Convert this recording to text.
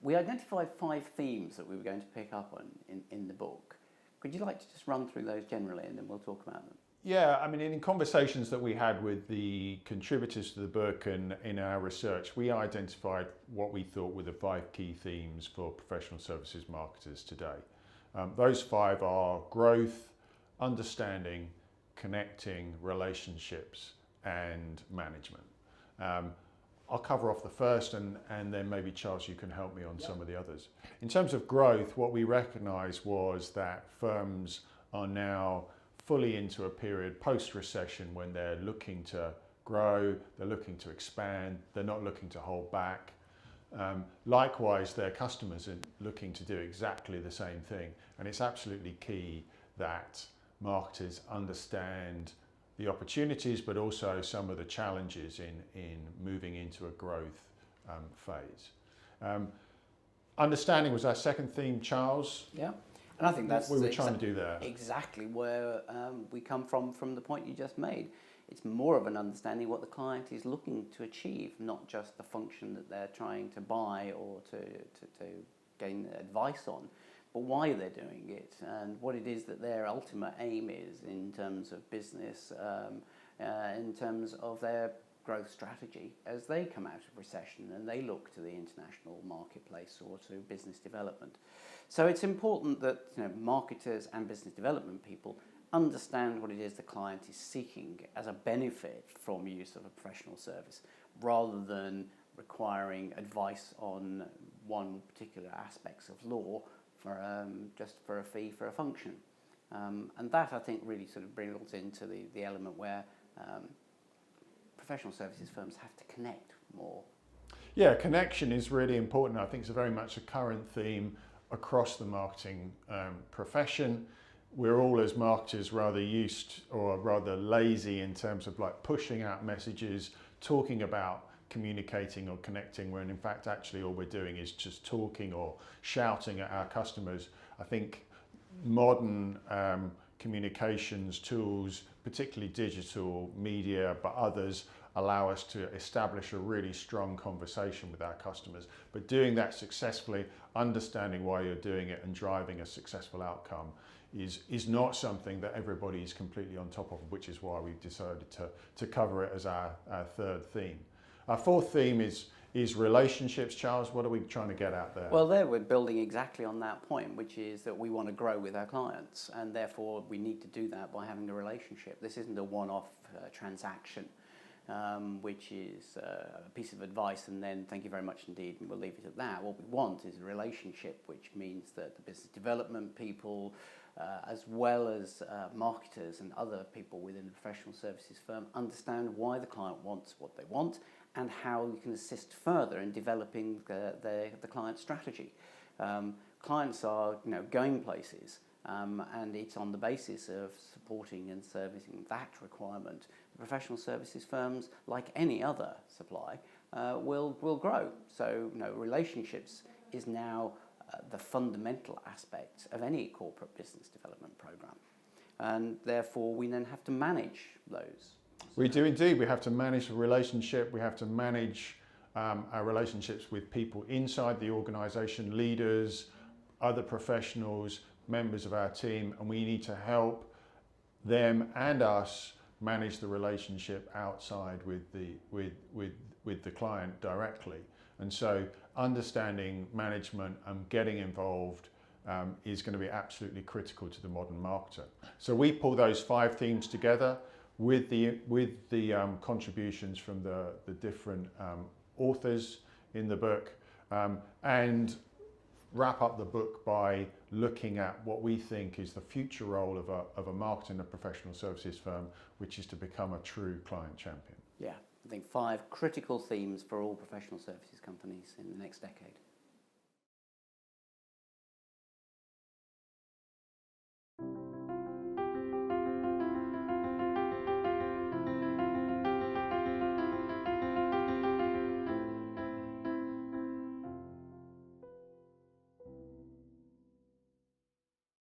We identified 5 themes that we were going to pick up on in the book. Could you like to just run through those generally and then we'll talk about them? Yeah, I mean, in conversations that we had with the contributors to the book and in our research, we identified what we thought were the 5 key themes for professional services marketers today. Those 5 are growth, understanding, connecting, relationships, and management. I'll cover off the first and then maybe Charles, you can help me on some of the others. In terms of growth, what we recognized was that firms are now fully into a period post-recession when they're looking to grow, they're looking to expand, they're not looking to hold back. Likewise, their customers are looking to do exactly the same thing, and it's absolutely key that marketers understand the opportunities but also some of the challenges in moving into a growth phase. Understanding was our second theme, Charles. Yeah. And I think that's what we were trying to do there. Exactly where we come from the point you just made. It's more of an understanding what the client is looking to achieve, not just the function that they're trying to buy or to gain advice on, but why they're doing it and what it is that their ultimate aim is in terms of business, in terms of their growth strategy as they come out of recession and they look to the international marketplace or to business development. So it's important that marketers and business development people understand what it is the client is seeking as a benefit from use of a professional service, rather than requiring advice on one particular aspects of law for just for a fee for a function. And that, I think, really sort of builds into the element where professional services firms have to connect more. Yeah, connection is really important. I think it's very much a current theme across the marketing profession. We're all, as marketers, rather used or rather lazy in terms of like pushing out messages, talking about communicating or connecting, when in fact actually all we're doing is just talking or shouting at our customers. I think modern communications tools, particularly digital media, but others, allow us to establish a really strong conversation with our customers. But doing that successfully, understanding why you're doing it and driving a successful outcome is not something that everybody is completely on top of, which is why we've decided to cover it as our third theme. Our fourth theme is relationships. Charles, what are we trying to get at there? Well, there we're building exactly on that point, which is that we want to grow with our clients, and therefore we need to do that by having a relationship. This isn't a one-off transaction, which is a piece of advice and then thank you very much indeed, and we'll leave it at that. What we want is a relationship, which means that the business development people, as well as marketers and other people within the professional services firm, understand why the client wants what they want and how you can assist further in developing the client strategy. Clients are going places, and it's on the basis of supporting and servicing that requirement. Professional services firms, like any other supply, will grow. So relationships is now the fundamental aspect of any corporate business development program, and therefore we then have to manage those. We do indeed. We have to manage the relationship. We have to manage our relationships with people inside the organisation, leaders, other professionals, members of our team, and we need to help them and us manage the relationship outside with the client directly. And so understanding management and getting involved is going to be absolutely critical to the modern marketer. So we pull those 5 themes together with the contributions from the different authors in the book, and wrap up the book by looking at what we think is the future role of a marketer in a professional services firm, which is to become a true client champion. Yeah, I think 5 critical themes for all professional services companies in the next decade.